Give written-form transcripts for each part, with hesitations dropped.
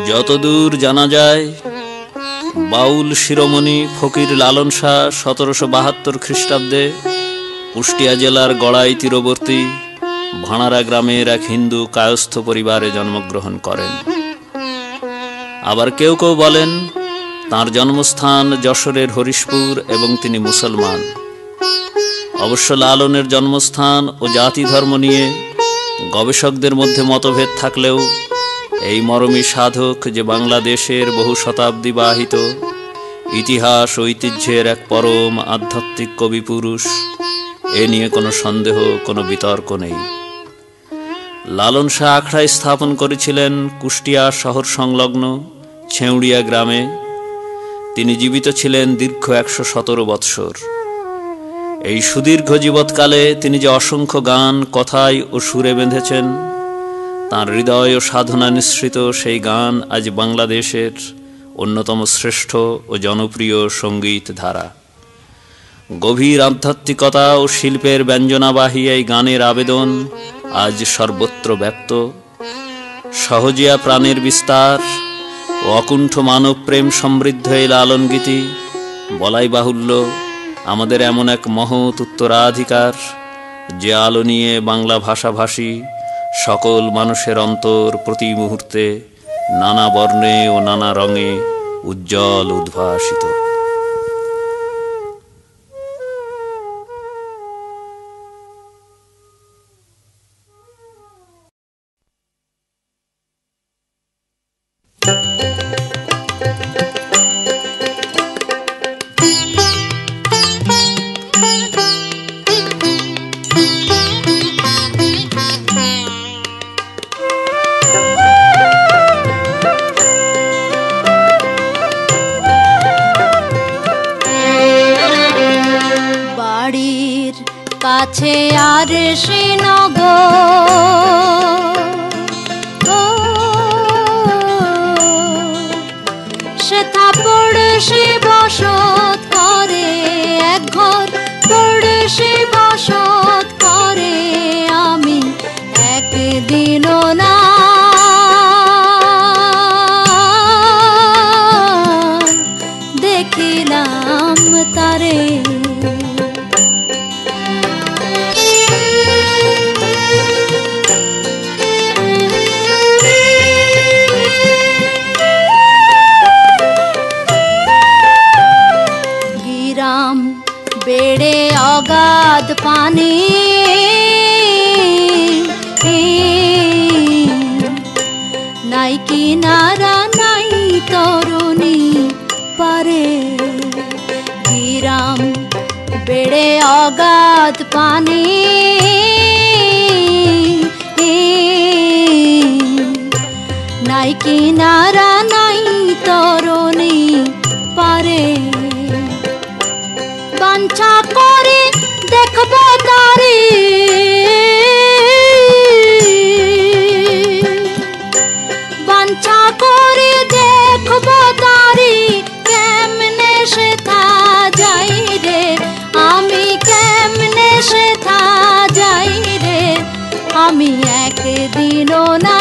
যতদূর জানা যায়, বাউল শিরোমণি ফকির লালন শাহ 1772 খ্রিস্টাব্দে কুষ্টিয়া জেলার গড়াই তীরবর্তী ভাঁড়ারা গ্রামের এক হিন্দু কায়স্থ পরিবারে জন্মগ্রহণ করেন। আবার কেউ কেউ বলেন তাঁর জন্মস্থান যশোরের হরিশপুর এবং তিনি মুসলমান। অবশ্য লালনের জন্মস্থান ও জাতি ধর্ম নিয়ে গবেষকদের মধ্যে মতভেদ থাকলেও এই মরমী সাধক যে বাংলাদেশের বহু শতাব্দী বাহিত ইতিহাস ঐতিহ্যের এক পরম আধ্যাত্মিক কবি পুরুষ, এ নিয়ে কোনো সন্দেহ, কোনো বিতর্ক নেই। লালন শাহ আখড়া স্থাপন করেছিলেন কুষ্টিয়া শহর সংলগ্ন ছেউড়িয়া গ্রামে। তিনি জীবিত ছিলেন দীর্ঘ 117 বৎসর। এই সুদীর্ঘ জীবৎকালে তিনি যে অসংখ্য গান, কথায় ও সুরে বেঁধেছেন, তাঁর হৃদয় ও সাধনা নিঃসৃত সেই গান আজ বাংলাদেশের অন্যতম শ্রেষ্ঠ ও জনপ্রিয় সঙ্গীত ধারা। গভীর আধ্যাত্মিকতা ও শিল্পের ব্যঞ্জনাবাহী এই গানের আবেদন আজ সর্বত্র ব্যক্ত। সহজিয়া প্রাণের বিস্তার ও অকুণ্ঠ মানব প্রেম সমৃদ্ধ এই লালন গীতি বলাই বাহুল্য আমাদের এমন এক মহৎ উত্তরাধিকার, যে আলো নিয়ে বাংলা ভাষাভাষী সকল মানুষের অন্তর প্রতি মুহূর্তে নানা বর্ণে ও নানা রঙে উজ্জ্বল উদ্ভাসিত। কাছে আর শ্রীনগর, সেথা পড়শি বসত করে, এক ঘর পড়শি বসত করে। আমি একদিনও না দেখিলাম তারে। বেড়ে অগাধ পানি, নাই কিনারা নাই তরুণী পারে। গিরাম বেড়ে অগাধ পানি, নাই কিনারা নাই তরুণী পারে। বাঞ্ছা করে দেখব তারে, বাঞ্ছা করে দেখব তারে। কেমনে সেথা যাই রে, আমি কেমনে সেথা যাই রে। আমি একদিনও না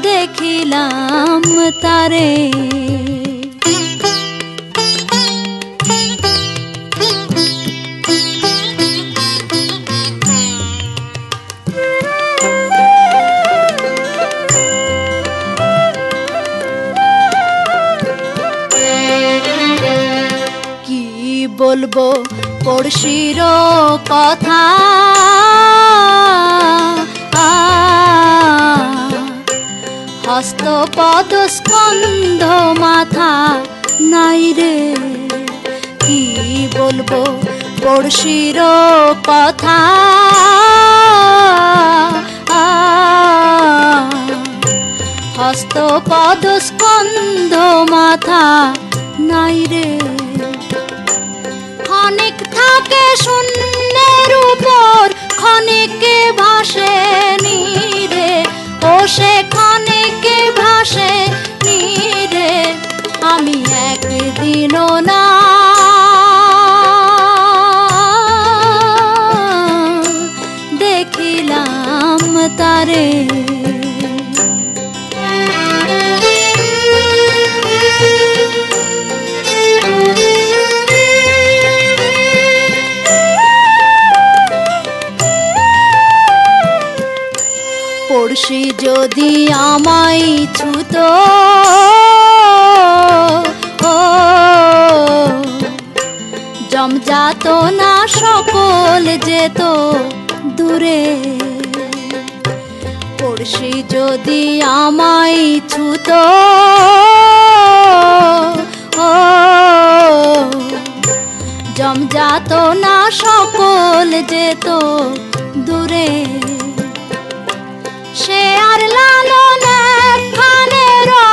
দেখিলাম তারে। কি বলবো পড়শির কথা, হস্ত পদ স্কন্ধ মাথা নাই রে। কি বলবো পড়শির কথা, হস্ত পদ স্কন্ধ মাথা নাই রে। ক্ষণিক থাকে শূন্যের উপর, ক্ষণিকে ভাসে নীরে। ও সে ক্ষণিকে ভাসে নীরে। আমি একদিনও না পড়শি যদি আমায় ছুতো, জমজাত না সকল যেত দূরে। পড়শি যদি আমায় ছুতো, জমজাত না সকল যেত দূরে। সে আর লালন একখানে রয়,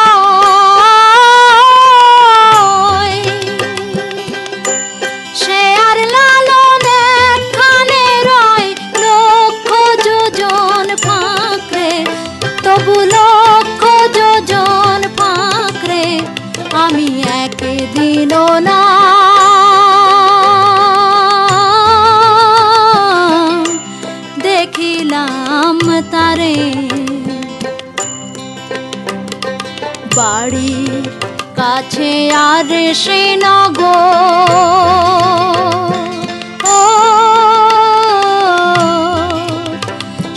সে আর লালন একখানে রয় লক্ষ যোজন ফাঁকরে, তবু লক্ষ যোজন ফাঁকরে আমি একদিনও না দেখিলাম তারে। বাড়ির কাছে আর সে নগর,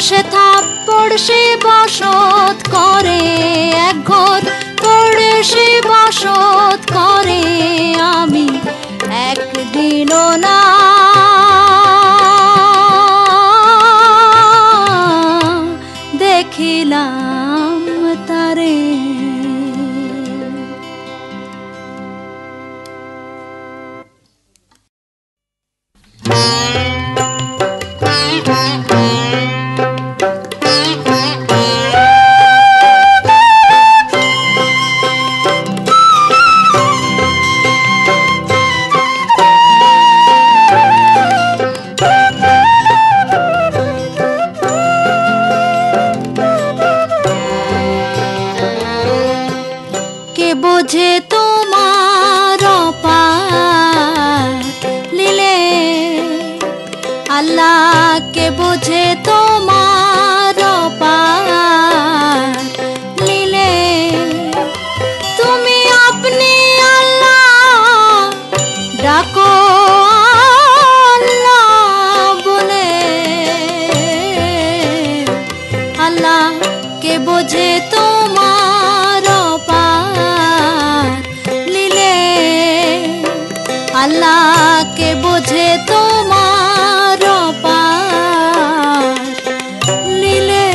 সে থাপ্পড়শি বসত করে এক ঘর, পড়শি বসত করে আমি একদিনও না দেখিলাম তারে। বোঝে তোমার অপার লীলে, আল্লাহ কে বোঝে তোমার অপার লীলে। তুমি আপনি আল্লাহ ডাকো আল্লাহ বলে, আল্লাহ কে বোঝে তোমার অপার লীলে, আল্লাহ কে বোঝে তোমার অপার লীলে।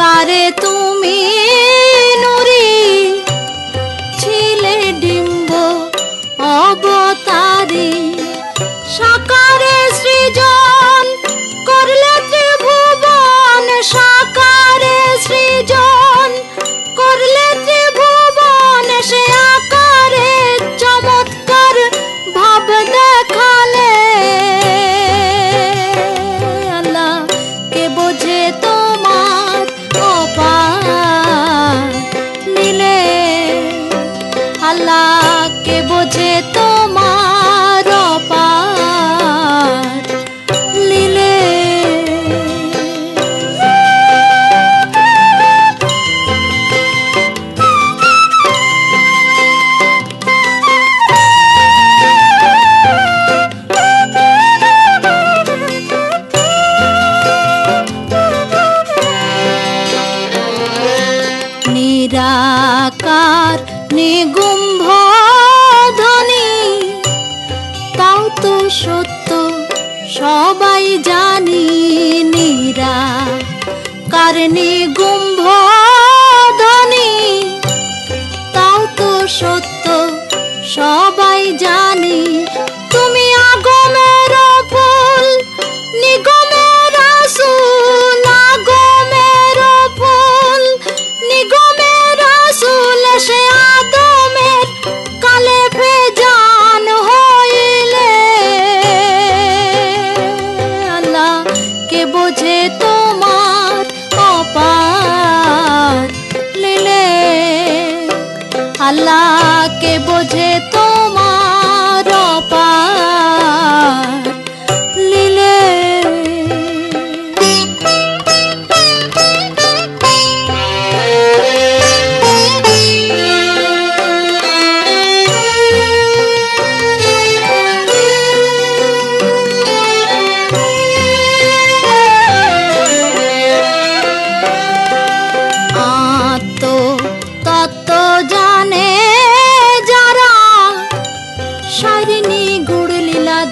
কারে তুমি নুরি ছিলে ডিম্ব অবতারি, সাকারে সৃজন করলে ত্রিভুবন, সাকারে সৃজন করলে ত্রিভুবন, সে আকারে চমৎকার ভাব দেখালে। আল্লাহ কে বোঝে তোমার অপার লীলে, আল্লাহ কে বোঝে তোমার অপার লীলে। নিরাকার নিগুম্ভ ধ্বনি, তাও তো সত্য সবাই জানি। নিরাকার নিগুম্ভ ধ্বনি, তাও তো সত্য সবাই জানি। তুমি আগমের ফুল নিগমের রাসূল, আগমের ফুল নিগমের রাসূল, সে আদমের কালে ভেজান হইলে। আল্লাহ কে বোঝে তো আল্লাহকে বোঝে তোমার অপার লীলে।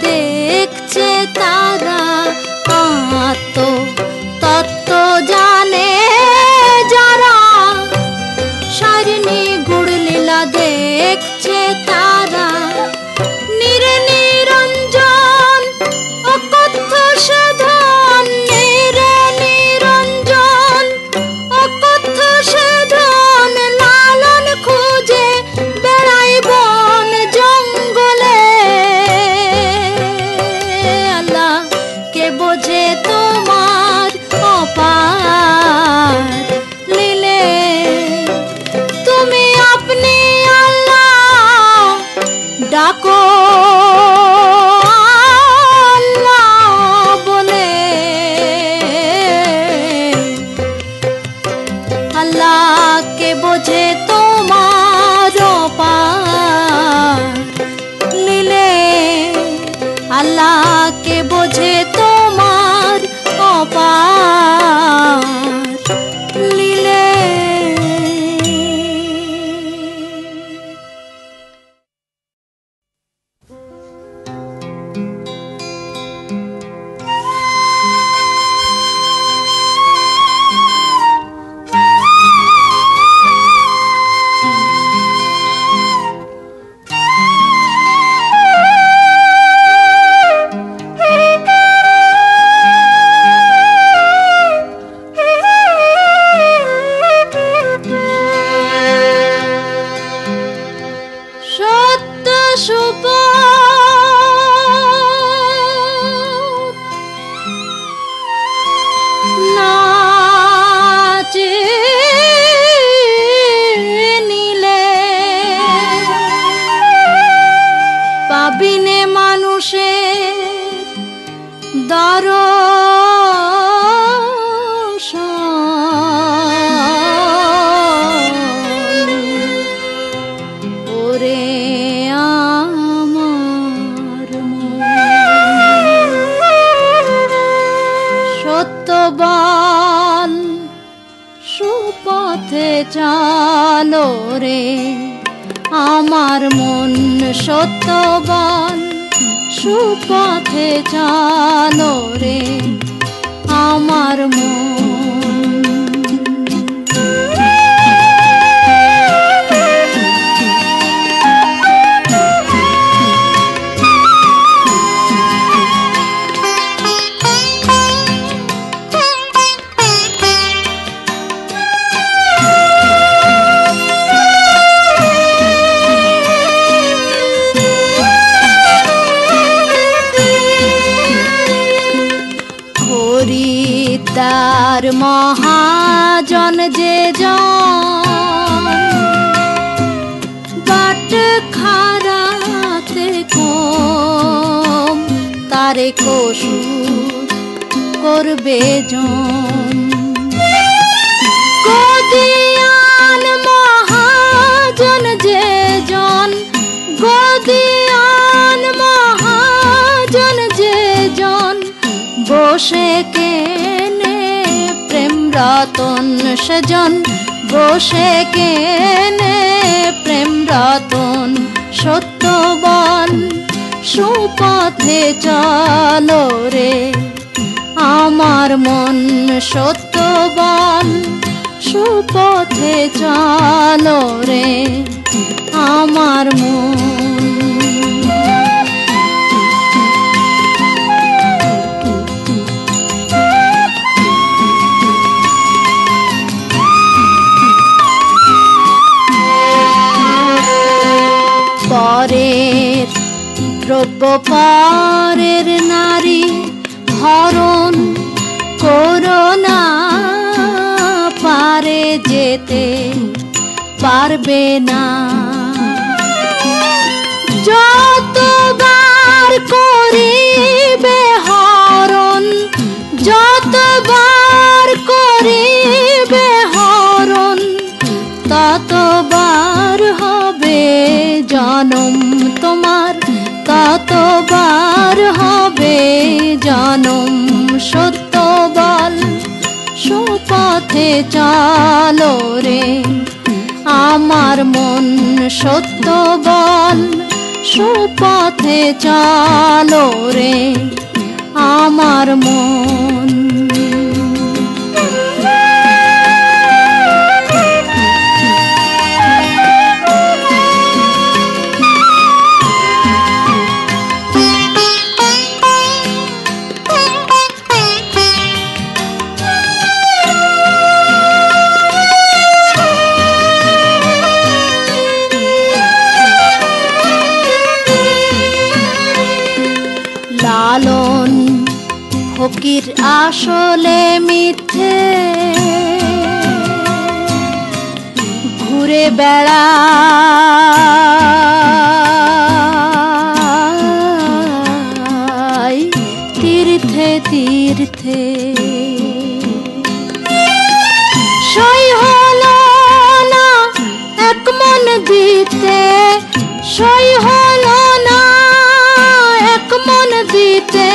দেখছে তারা তত্ত্ব জানে যারা, সারিণী গুড় লীলা দেখছে তারা। নিরঞ্জন অকথ্য সাধন, নিরঞ্জন অকথ্য সাধন, লালন খুঁজে বেড়াই বন জঙ্গলে। বোঝে তোমার অপার লীলে। তুমি আপনি আল্লাহ ডাকো আল্লাহ বলে, আল্লাহকে বোঝে তোমার অপার লীলে। আল্লাহকে বোঝে তোমার অপার লীলে। পাবিনে মানুষের দর্শন, ওরে আমার মন। সত্যবান সুপথে চালো রে আমার মন, সত্যবান সুপথে চালো রে আমার মন। খরিদ্দার মহাজন যে জন, বাট খারাতে কম তারে কসু করবে জন। গদিয়ান মহাজন যে জন, গদিয়ান মহাজন যে জন, বসে কেনে প্রেম রতন সেজন, বসে কেনে প্রেম রতন। সত্যবান সুপথে চলো রে আমার মন, সত্যবান সুপথে চলো রে আমার মন। পরের দ্রব্য পরের নারী হরণ করোনা, পারে যেতে পারবে না। জনম তোমার কতবার হবে জনম সত্য বল সুপথে চলো রে আমার মন সত্য বল সুপথে চলো রে আমার মন লালন ফকির আসলে মিথ্যে ঘুরে বেড়ায় তীর্থে তীর্থে সই হলো না এক মন দিতে সই হলো না এক মন দিতে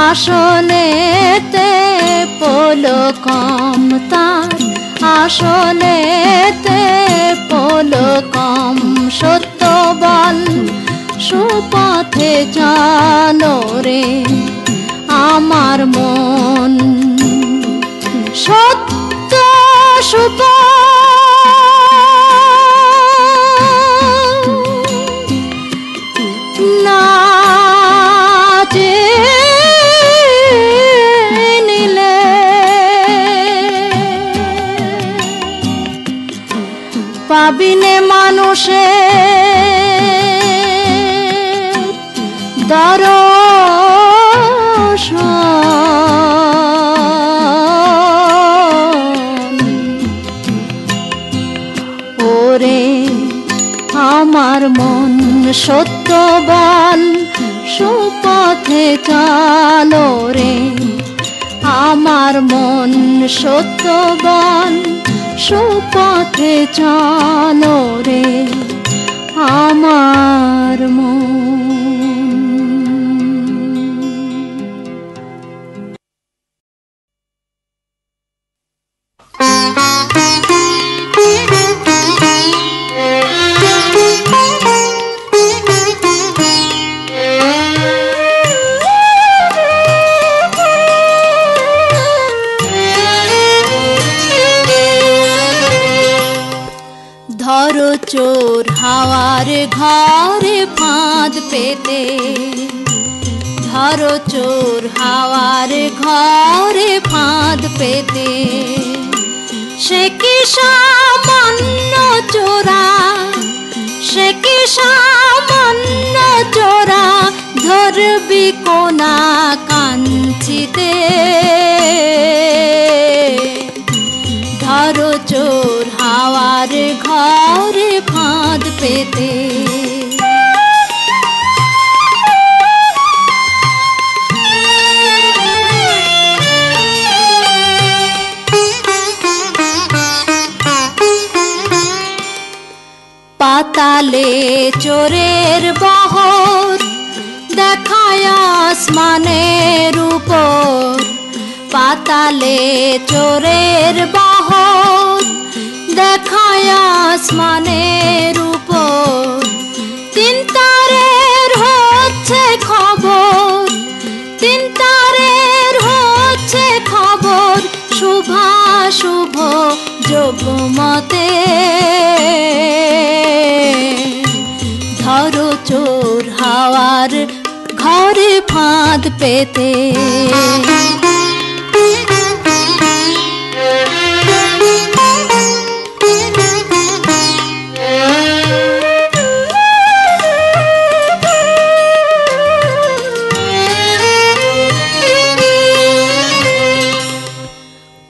আসনেতে পলকম তার আসনেতে পলকম সত্য বল সুপথে চলো রে আমার মন সত্য সুপথ না নিলে পাবিনে মানুষে দর্শন ওরে আমার মন সত্য বল সুপথে চলো রে আমার মন সত্য বল সুপথে চলো রে আমার মন ধরো চোর হাওয়ার ঘরে ফাঁদ পেতে ধরো চোর হাওয়ার ঘরে ফাঁদ পেতে সে কি সামান্য চোরা সে কি সামান্য চোরা ধরবি কোনা কাঞ্চিতে ধরো চোর হাওয়ার ঘরে ফাঁদ পেতে পাতালে চোরের বহর দেখায় আসমানের উপর পাতালে চোরের বহর দেখায় আসমানের উপর তিন তারের হচ্ছে খবর তিন তারের হচ্ছে খবর শুভাশুভ যোগমতে ধরো চোর হাওয়ার ঘরে ফাঁদ পেতে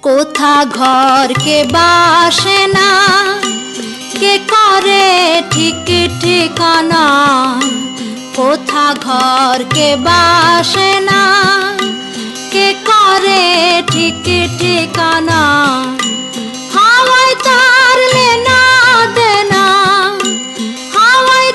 কোথা ঘর কে বাসে না কে করে ঠিক ঠিকানা কোথা ঘর কে বাসে না কে করে ঠিক ঠিকানা হাওয়ায় তার লেনা দেনা হাওয়ায়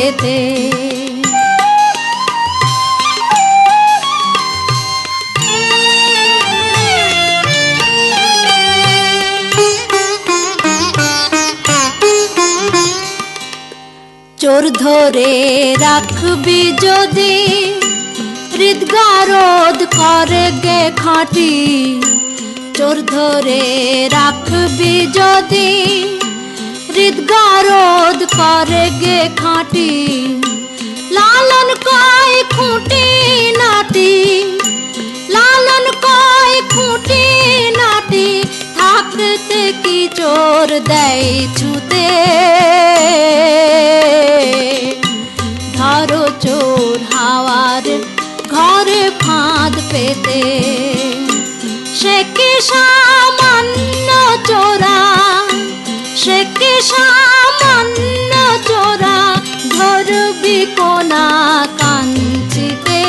পেতে। চোর ধরে রাখবি যদি হৃদগারদ করে গে খাঁটি, চোর ধরে রাখবি যদি হৃদগারদ করে গে খাঁটি। লালন কয় খুঁটি নাটি, লালন কয় খুঁটি নাটি, থাকতে কি চোর দেয় ছুতে। ধরো চোর হাওয়ার ঘরে ফাঁদ পেতে। সে কি সামান্য চোরা, সে কি সামান্য চোরা, ধরবি কোনা কাঞ্চিতে।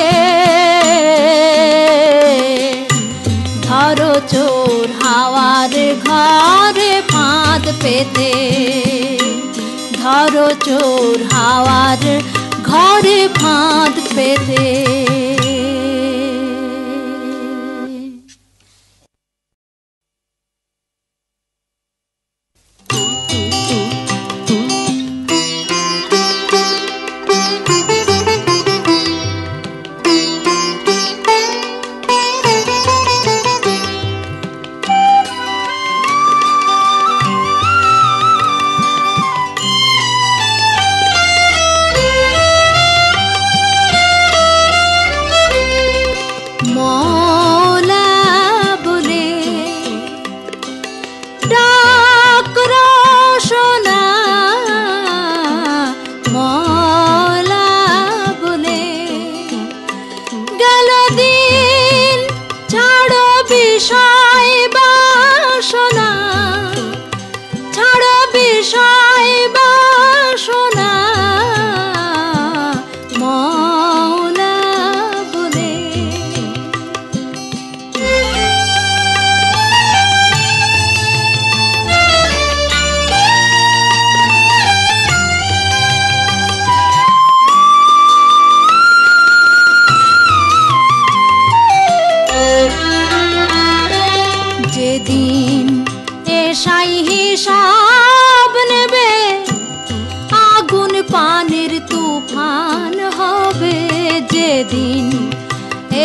ধরো চোর হাওয়ার ঘরে ফাঁদ পেতে। ধরো চোর হাওয়ার ঘরে ফাঁদ পেতে।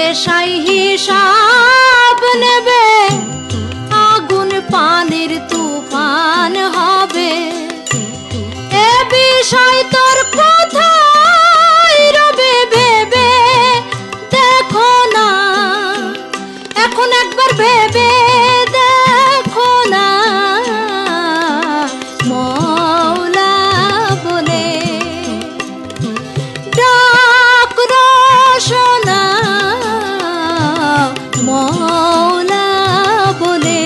এসাই হিসাব নেবে, আগুন পানির তুফান হবে। এ বিষয় তোর কোথায় রবে ভেবে দেখো না, এখন একবার ভেবে দেখো না। মওলা বলে ডাক রোশনা, মওলা বলে।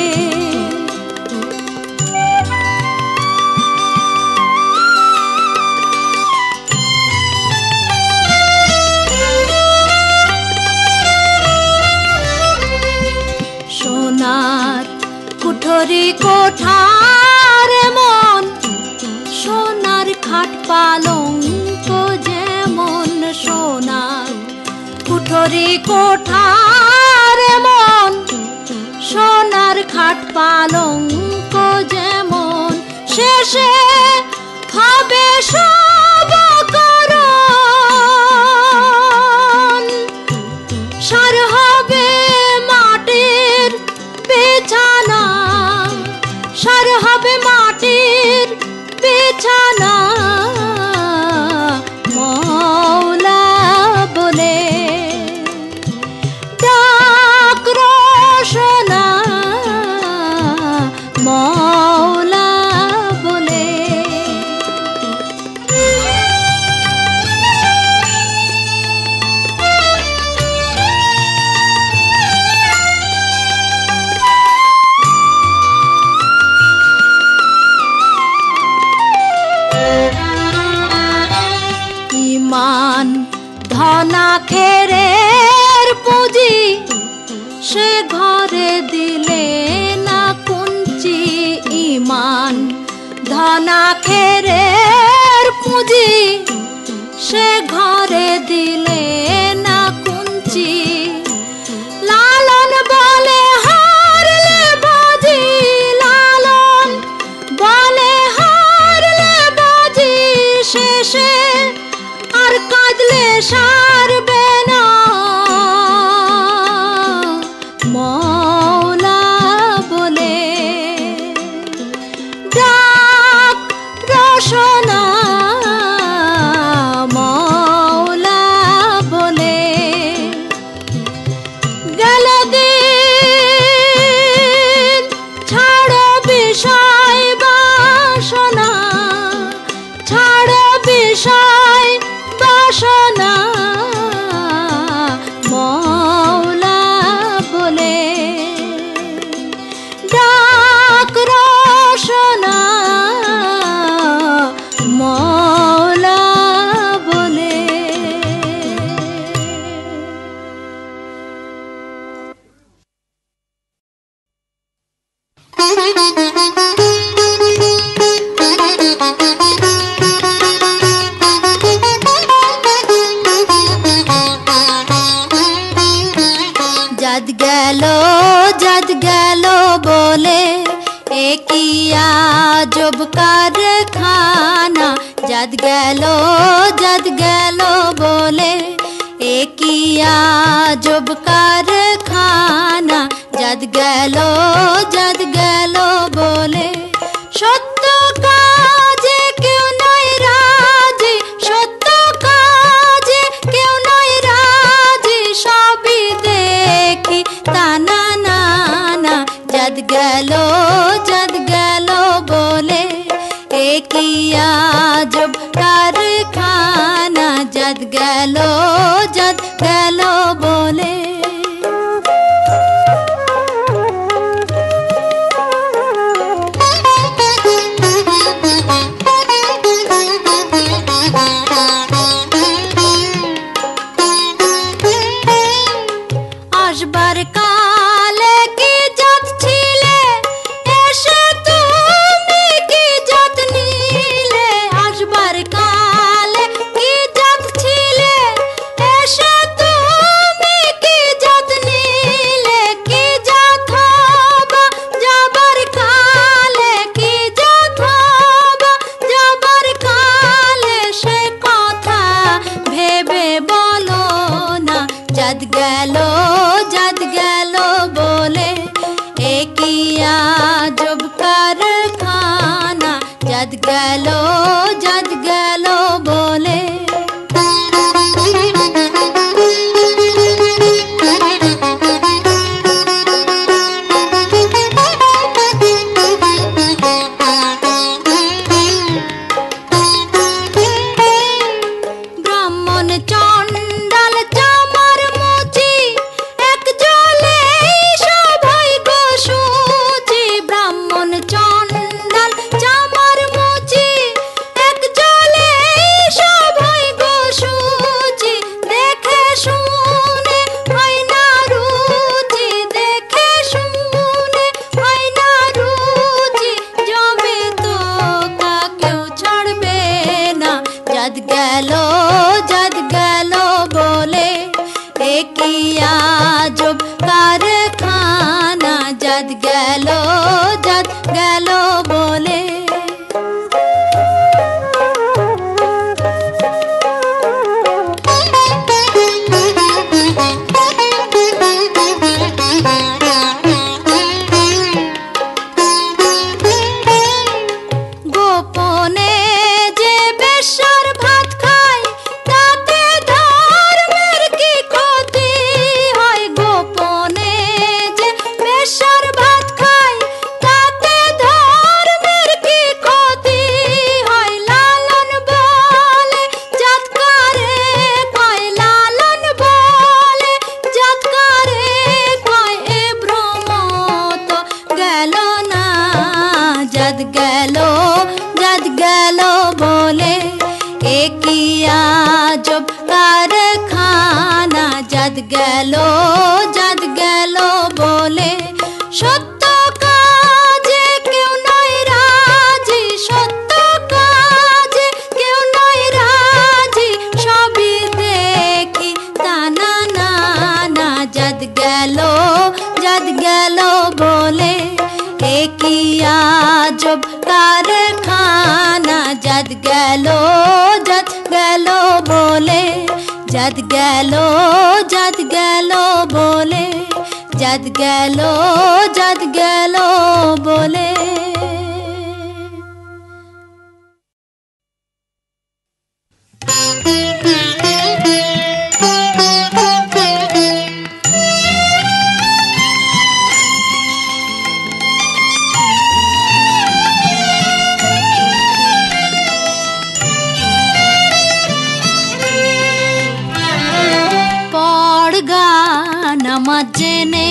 সোনার কুঠরি কোঠার মন, সোনার খাট পালঙ্ক যেমন। সোনার কুঠরি কোঠার মন, সোনার খাট পালঙ্ক যেমন। শেষে হবে সব করণ, সার হবে মাটির বিছানা, সার হবে মাটির বিছানা। মওলা বলে ডাক রোশনা, মওলা বলে। ইমান ধনা খেরের পুঁজি, সে ঘরে দিলে না কুঞ্চি। ইমান ধনা খেরের পুঁজি, আর কাঁদলে সারবে না মওলা বলে ডাক রসনা মওলা বলে গেল দিন ছাড়ো বিষয় বাসনা ছাড়ো বিষয় বাসনা মওলা বলে ডাক রসনা মওলা বলে। जद गलो बोले एकिया जब कारखाना जद गलो बोले एकिया जब कारखाना जद गलो बोले सत्य काजे क्यों नहीं राजी सत्य काजे क्यों नहीं राजी सभी देखी ताना नाना जद गलो बोले एकिया जब कारखाना जद गलो बोले। আসবার কালে কি জাত ছিলে এসে তুমি কি জাত নিলে আসবার কালে কি জাত ছিলে এসে তুমি কি জাত নিলে কি জাত হবা যাবার কালে কি জাত হবা যাবার কালে সে কথা ভেবে বলো না जद गलो बोले एकिया जब कारखाना जद गलो बोले। ब्राह्मण चंडाल चामार मुची एक जले सबाई गो सूची ब्राह्मण चंडाल चामार मुची एक जले सबाई गो सूची देखे शुने হয় না রুচি देखे शुने হয় না রুচি জবে তো কাকেও ছাড়বে না जद गलो बोले एकिया जब कारखाना जद गलो बोले। गोपने जे बेशार भात खाय ताते धर्मेर की क्षति হয় गोपने जे बेशार भात खाय ताते धर्मेर की क्षति হয় লালন বলে জাতকারে কয় লালন বলে জাতকারে কয় এ ভ্রম তো গেল না जद गलो बोले एकिया जब कारखाना जद गलो बोले सत्य काजे क्यों नहीं राजी सत्य काजे क्यों नहीं राजी सभी देखी ताना नाना जद गलो बोले एकिया जब कारखाना जद गलो জাত গেল বলে, জাত গেল বলে। নামাজ জেনে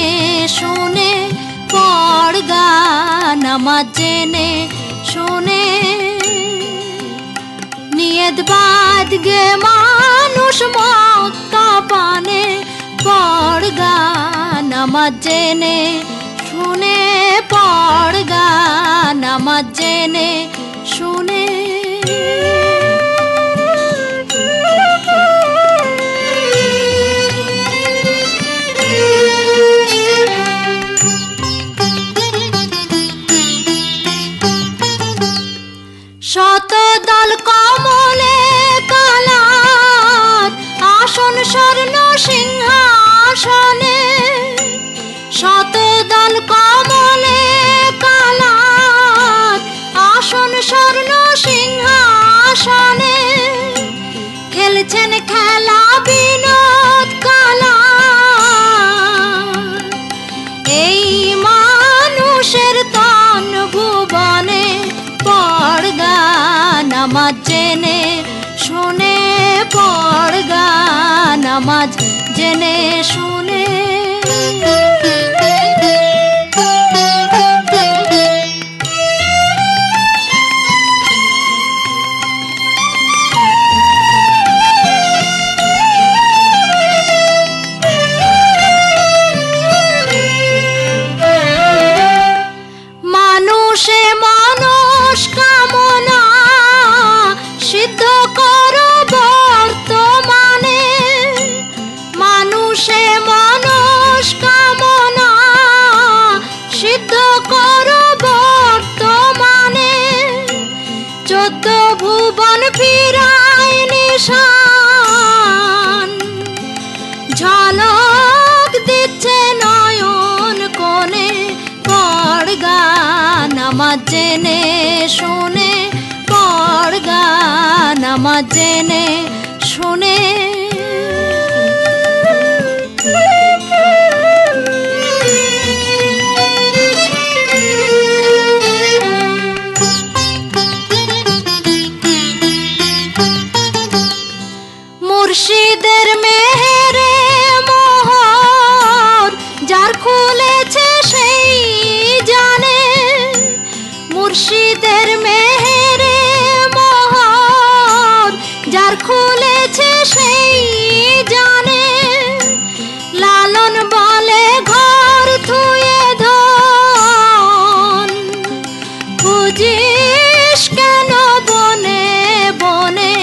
শুনে, পড় গান নামাজ জেনে শুনে, নিয়ত বাদ গে মানুষ মক্কা পানে। পড় গান নামাজ জেনে শুনে, পড় গান নামাজ জেনে শুনে। শত দল কমলে কালার, আসন স্বর্ণ সিংহাসনে। শত দল কমলে কালার, আসন স্বর্ণ সিংহাসনে। খেলছেন খেলা বিনোদ কালা, এই মানুষের তন ভুবনে। পড় গান নামাজ জেনে শুনে, পড় গান নামাজ জেনে শুনে। মানুষে মনস্কামনা সিদ্ধ করো বর্তমানে। মানুষে মনস্কামনা সিদ্ধ করো বর্তমানে। 14 ভুবন ফিরায় নিশান, ঝলক দিচ্ছে নয়ন কোণে। পড় গান নামাজ জেনে শুনে, পড় গান নামাজ জেনে শুনে। মুর্শিদের মেহেরে মোহর, যার খুলেছে সেই জানে। মুর্শিদের মেহেরে মোহর, যার খুলেছে সেই জানে। লালন বলে ঘর থুয়ে ধন, খুঁজিস কেন বনে বনে।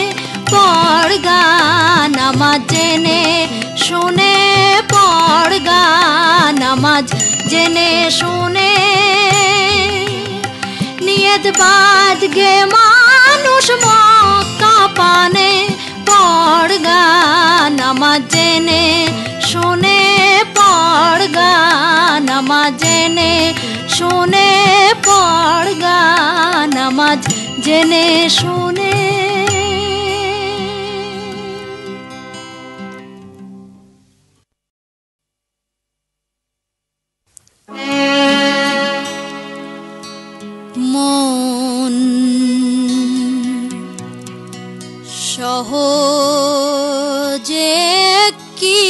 পড় গান নামাজ জেনে শুনে, পড় গান নামাজ জেনে শুনে। নিয়ত বাদ গে মানুষ মক্কা পানে। পড় গান নামাজ জেনে শুনে, পড় গান নামাজ জেনে শুনে, পড় গান নামাজ জেনে শুনে। মন সহজে কি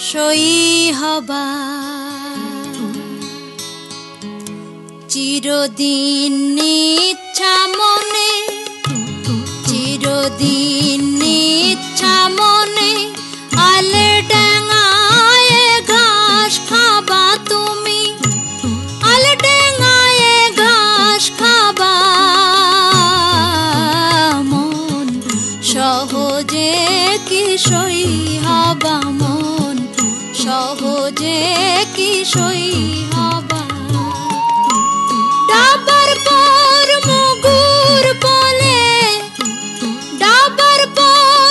সই হবা, চিরদিন ইচ্ছা মনে, চিরদিন ইচ্ছা মনে। আলে ডাঙায় ঘাস খাবা তুমি, আলে ডাঙায় ঘাস খাবা। মন সহজে কি সই হবা, মন সহজে কি সই হবা। ডাবার পর মুগুর বলে, ডাবার পর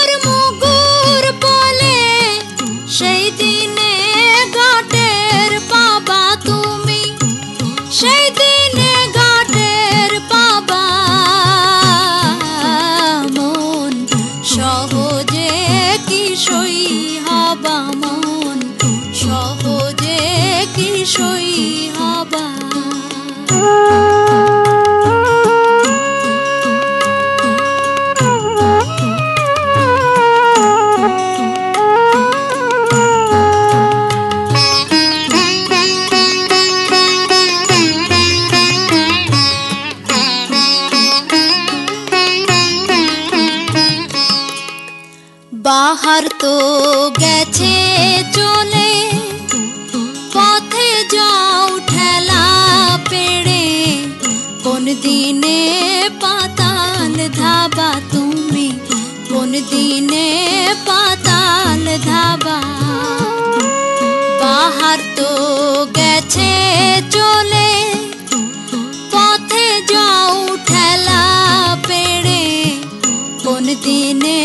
বাহার তো গেছে চলে, পথে যাও ঠেলা পেড়ে, কোন দিনে পাতাল ধাবা তুমি, কোন দিনে পাতাল ধাবা। বাহার তো গেছে চলে, পথে যাও ঠেলা পেড়ে, কোন দিনে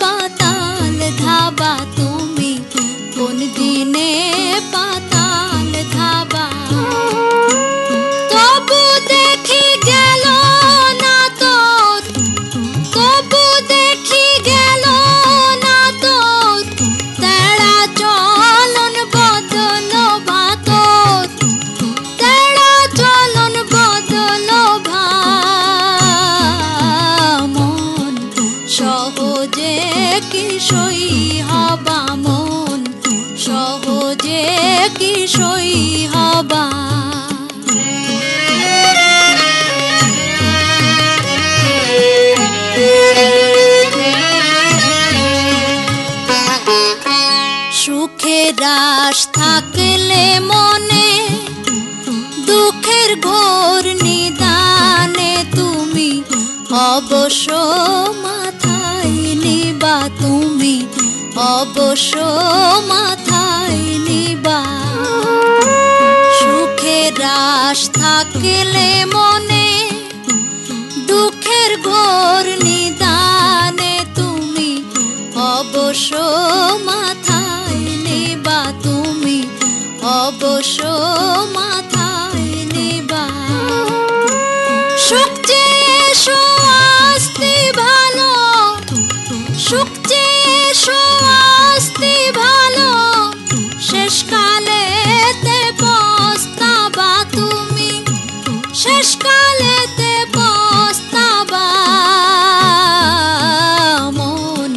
পাতাল ধাবা তুমি, কোন দিনে পাতাল ধাবা। তবু দেখি গেল না তোর, তবু দেখি গেল না তোর, তেড়া চলন বদল ভাতর, তেড়া চলন বদল ভা। মন সহজে কি সই হবা, মন সহজে কি সই হবা। সুখের রাশ থাকলে মনে, দুঃখের ঘোর নিদানে তুমি, অবশ্য মাথায় নিবা তুমি, অবশ্য মাথায় নিবা। সুখের রাশ থাকলে মনে, দুঃখের ঘোর নিদানে তুমি, অবশ্য মাথায় নিবা তুমি, অবশ্য মাথায় নিবা। সুখ চেয়ে শাস্তি ভালো, সুখ চেয়ে শাস্তি ভালো, শেষকালেতে পস্তাবা তুমি, শেষকালেতে পস্তাবা। মন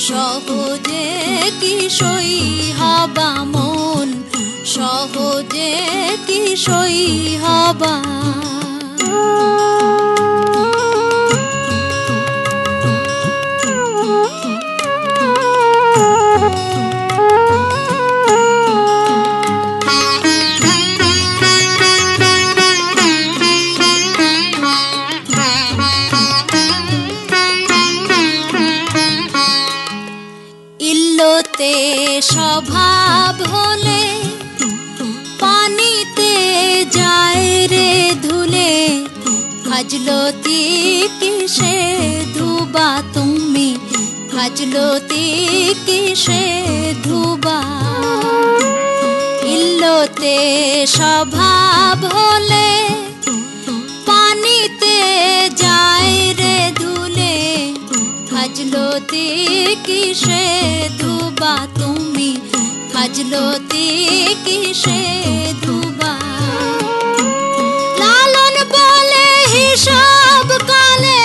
সহজে কি সই হবা, মন সহজে কি সই হবা। ইল্লতে স্বভাব হলে, পানিতে যায় রে ধুলে, খাজলতি কিসে ধুবা তুমি, খাজলতি কিসে ধুবা। ইল্লতে স্বভাব হলে, পানিতে যায় রে ধুলে, খাজলতি কিসে ধুবা তুমি, খাজলতি কিসে ধুবা। লালন বলে হিসাব কালে,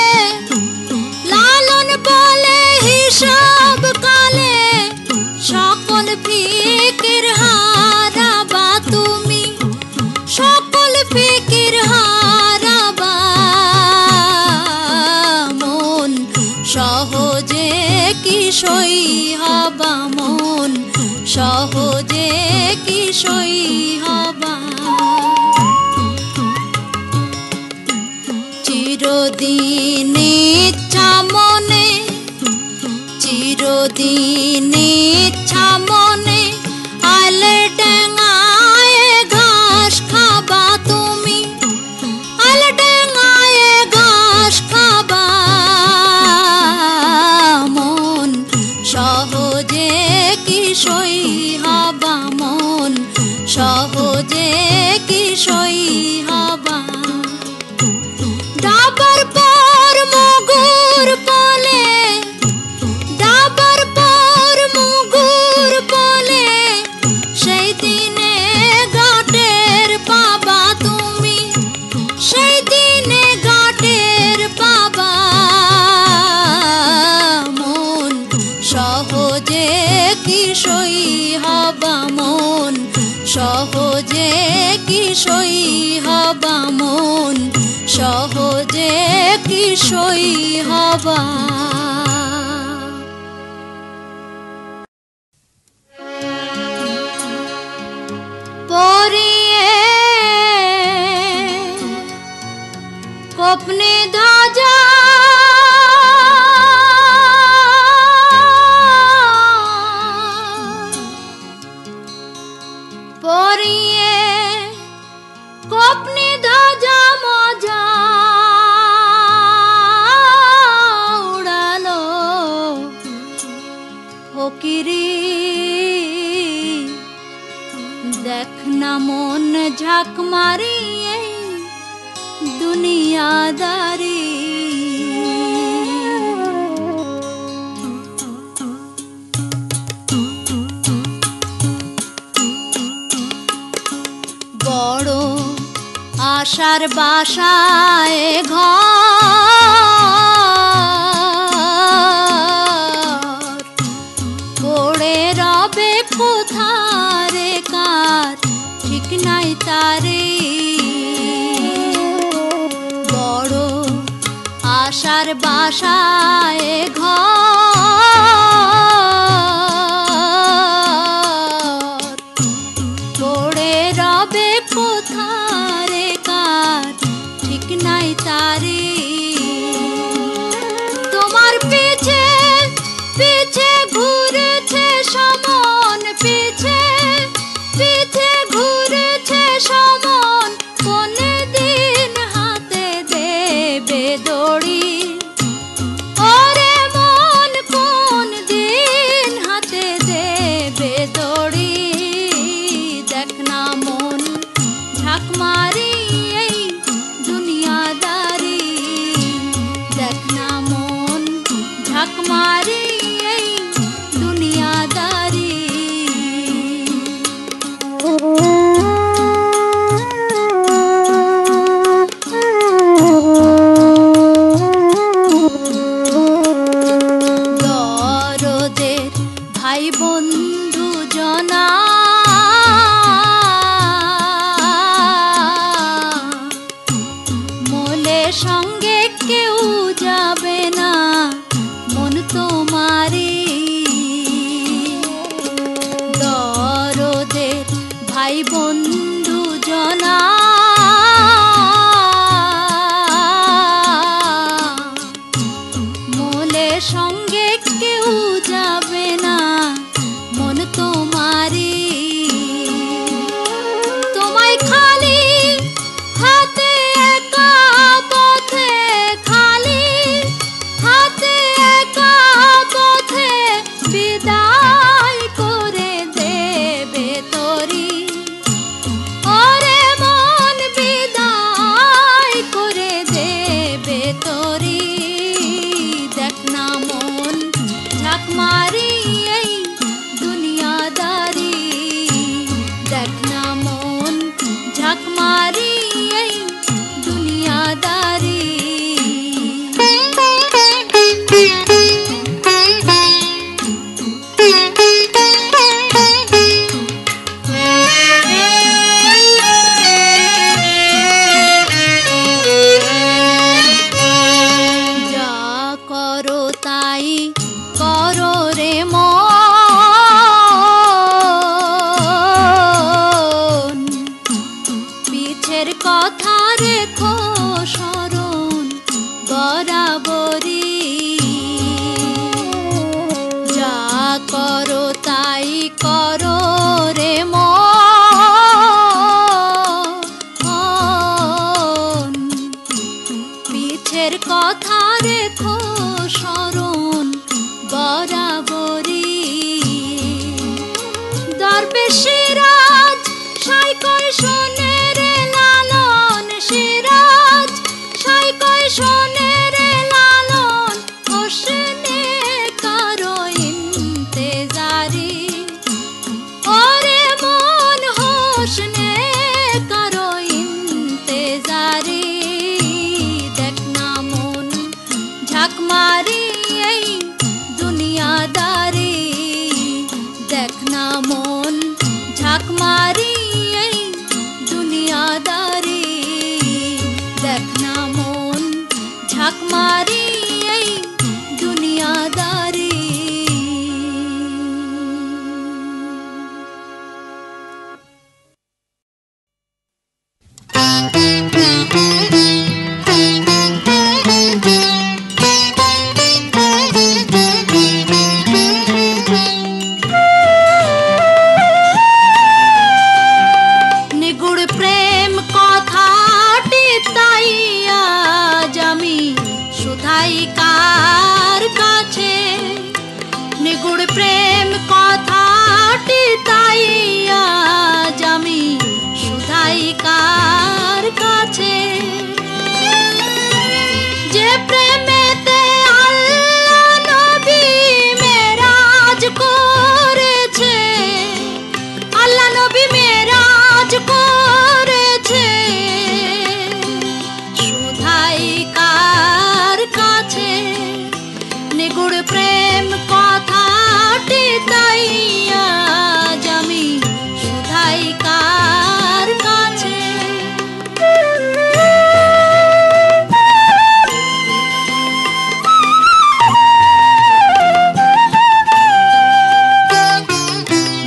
লালন বলে হিসাব কালে, সকল ফিকির হারাবা তুমি, সকল ফিকির হারাবা। মন সহজে কি সই হবা, মন সহজে কি সই হবা। চিরদিন ইচ্ছা মনে, চিরদিন ইচ্ছা মনে, আলে ডেঙ্গায় ঘাস খাবা তুমি, আলে ডেঙ্গায় ঘাস খাবা। মন সহজে কি সই হবা, মন সহজে কি সই হবা। ডাবার পর মুগুর পলে, ডাবার পর মুগুর পলে, সেই দিনে গাটের পাবা তুমি, সেই দিনে গাটের পাবা। মন সহজে কি সই হবা, মন সহজে কি সই হবা, মন সহজে কি সই হবা। ফকিরি, দেখ না মন ঝাঁক মারি এই দুনিয়াদারি। বড় আশার বাসায় ঘর পড়ে রবে কোথারে কার ঠিক নাই তারে। বড় আশার বাসায় ঘর পড়ে রবে কোথারে কার ঠিক নাই তারে। তোমার পিছে পিছে ঘুরেছে সমন, পিছে পিছে ঘুরেছে সমন, কোন দিন হাতে দেবে দড়ি। ওরে মন কোন দিন হাতে দেবে দড়ি। দেখ না মন ঝাঁক মারি এই দুনিয়াদারি, দেখ না মন ঝাঁক মারি এই দুনিয়াদারি। দরদের ভাই বন্ধু জনা মোলে সঙ্গে কেউ যাবে না মন তোমারি। দরদের ভাই বন্ধু জনা মোলে সঙ্গে কেউ যাবে না মন তোমারি। তোমায় খালি হাতে একা পথে, খালি হাতে একা পথে বিদায় করে দেবে তরি। ওরে মন বিদায় করে দেবে তরি। দেখ না মন ঝাঁক মারি এই দুনিয়াদারি, দেখ না মন ঝাঁক মারি এই দুনিয়াদারি। যা করো তাই করো রে মন, পিছের কথা রেখো স্মরণ বরাবরি। যা করো তাই করো রে মন, পিছের কথা রেখো স্মরণ প্রেম কথাটি তাই আজ আমি শুধাই কার কাছে।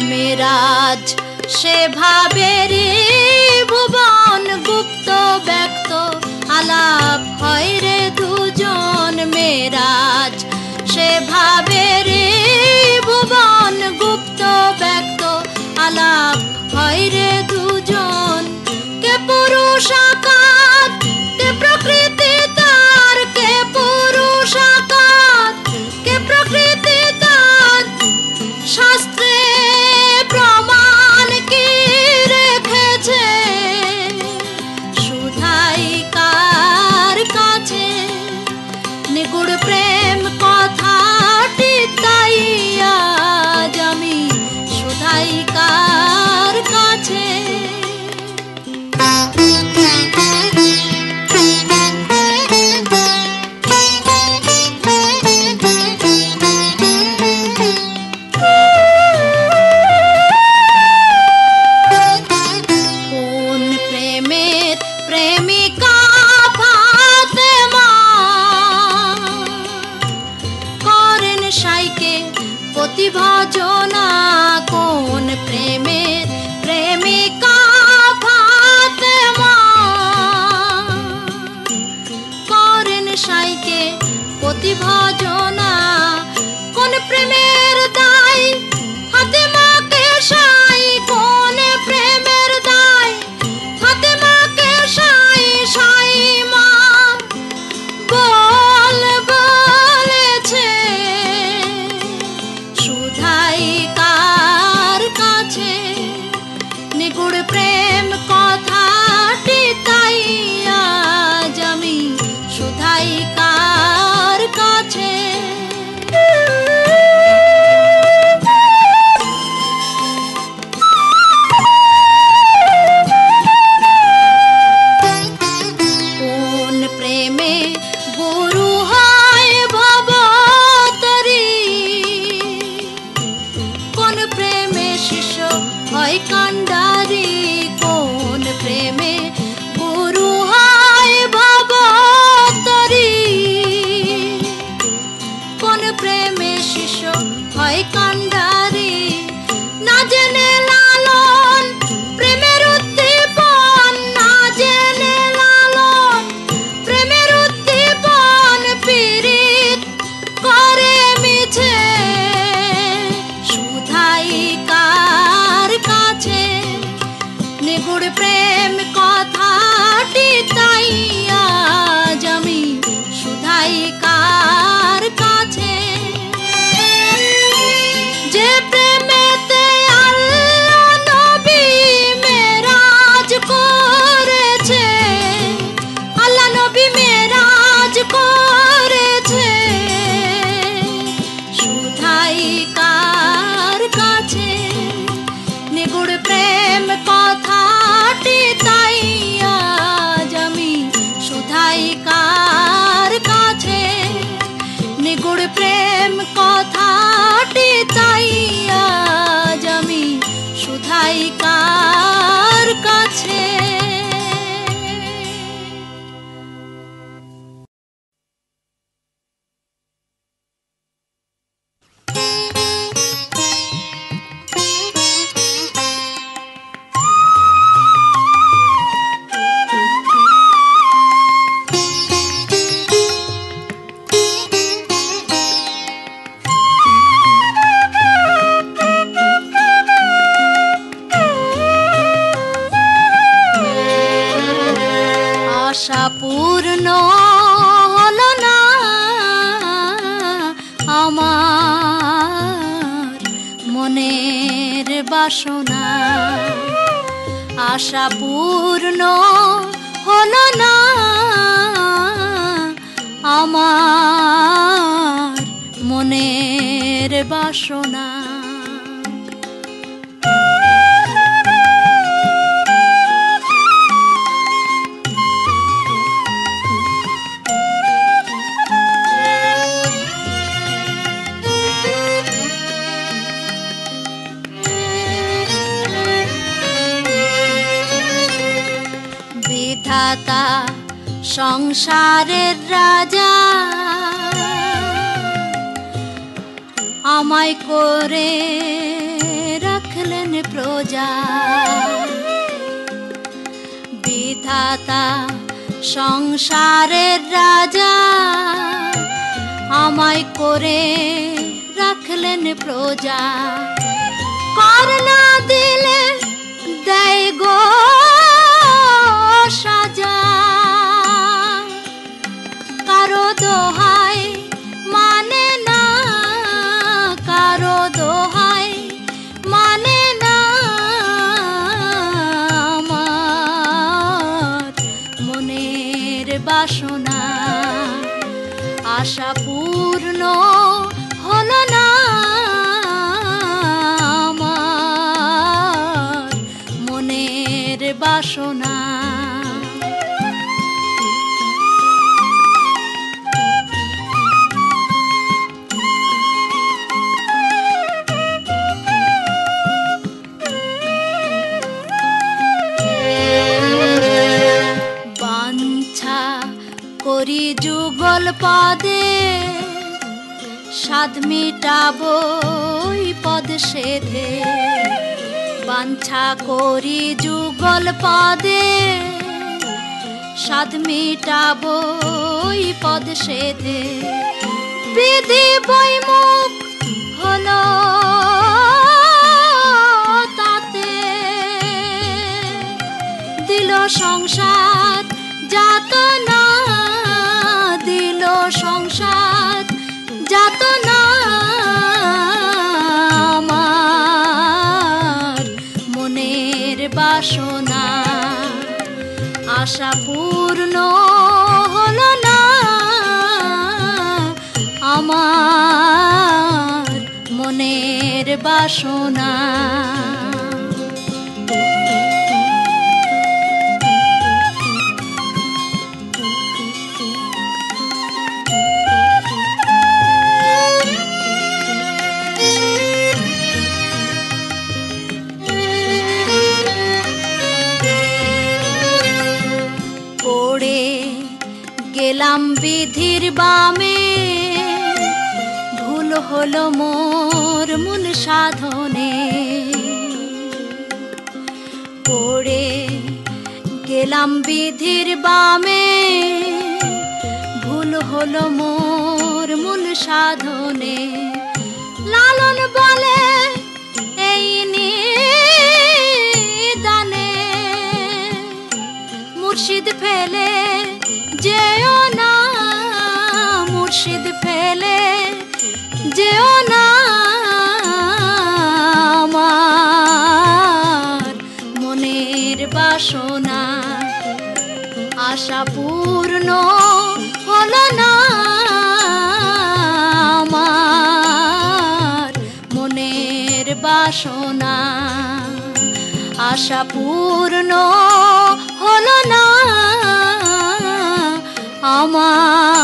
মেরাজ সে ভাবেরি ভুবন গুপ্ত ব্যক্ত আলাপ হয় রে দুজন। মেরাজ সে ভাবেরি ভুবন গুপ্ত ব্যক্ত আলাপ হয় রে দুজন। কে পুরুষ আকার কে প্রকৃতি তার, কে পুরুষ আকার কে প্রকৃতি তার, শাস্ত্রে প্রমাণ কি রেখেছে শুধাই কার কাছে। নিগুড় প্রেম কথাটি তাই আজ আমি শুধাই কার কাছে। কোন প্রেমের প্রেমিকা ফাতেমা করেন সাইকে প্রতিভজনা। কোন প্রেমের প্রেমিকা ফাতেমা করেন সাইকে প্রতিভজনা। কোন প্রেমের দায় ফাতেমাকে সাই, কোন প্রেমের দায় ফাতেমাকে সাই। সাই মা বলেছে শুধাই কার কাছে। নিগুড় প্রেম কথাটি তাই আজ আমি শুধাই কার কাছে। কোন প্রেমে গুরু হয় ভবতরী, কোন প্রেমে শিষ্য হয় কান্ডারি। কোন প্রেমে গুরু হয় ভবতরী, কোন প্রেমে শিষ্য হয় কান্ডারি। না জেনে লালন প্রেমের উদ্দীপন, না জেনে লালন প্রেমের উদ্দীপন। পীড়িত করে মিছে শুধাই কার কাছে। নিগুড় প্রেম কথাটি তাই আজ আমি শুধাই কার কাছে। যে প্রেমেতে আল্লাহ নবী মেরাজ করেছে, আল্লাহ নবী মেরাজ করেছে শুধাই কার কাছে। নিগুড় প্রেম কথাটি তাই আজ আমি শুধাই কার কাছে। নিগুড় প্রেম কথাটি তাই আজ আমি শুধাই কার কাছে। আশা পূর্ণ হলো না আমার মনের বাসনা। আশা পূর্ণ হলো না আমার মনের বাসনা। বিধাতা সংসারের রাজা আমায় করে রাখলেন প্রজা। বিধাতা সংসারের রাজা আমায় করে রাখলেন প্রজা। কর না দিলে দেয় গো সাজা, কারো দোহাই মানে না, কারো দোহাই মানে না। আমার মনের বাসনা আশা পূর্ণ হলো না। আমার মনের বাসনা বাঞ্ছা করি যুগল পদে, স্বাদ মিটাবো পদ সেধে। বাঞ্ছা করি যুগল পদে, স্বাদ মিটাবো পদ সেধে। বিধি বৈমুখ হলো তাতে, দিল সংসার যাতনা, দিল সংসার যাতনা। আমার মনের বাসনা আশা পূর্ণ হলো না। আমার মনের বাসনা গেলাম বিধির বামে, ভুল হলো মোর মূল সাধনে। পড়ে গেলাম বিধির বামে, ভুল হলো মোর মূল সাধনে। লালন বলে এই নিদানে, মুর্শিদ ফেলে যেও না, মুর্শিদ ফেলে যেও না। আমার মনের বাসনা আশা পূর্ণ হলো না। আমার মনের বাসনা আশা পূর্ণ হলো না। আমার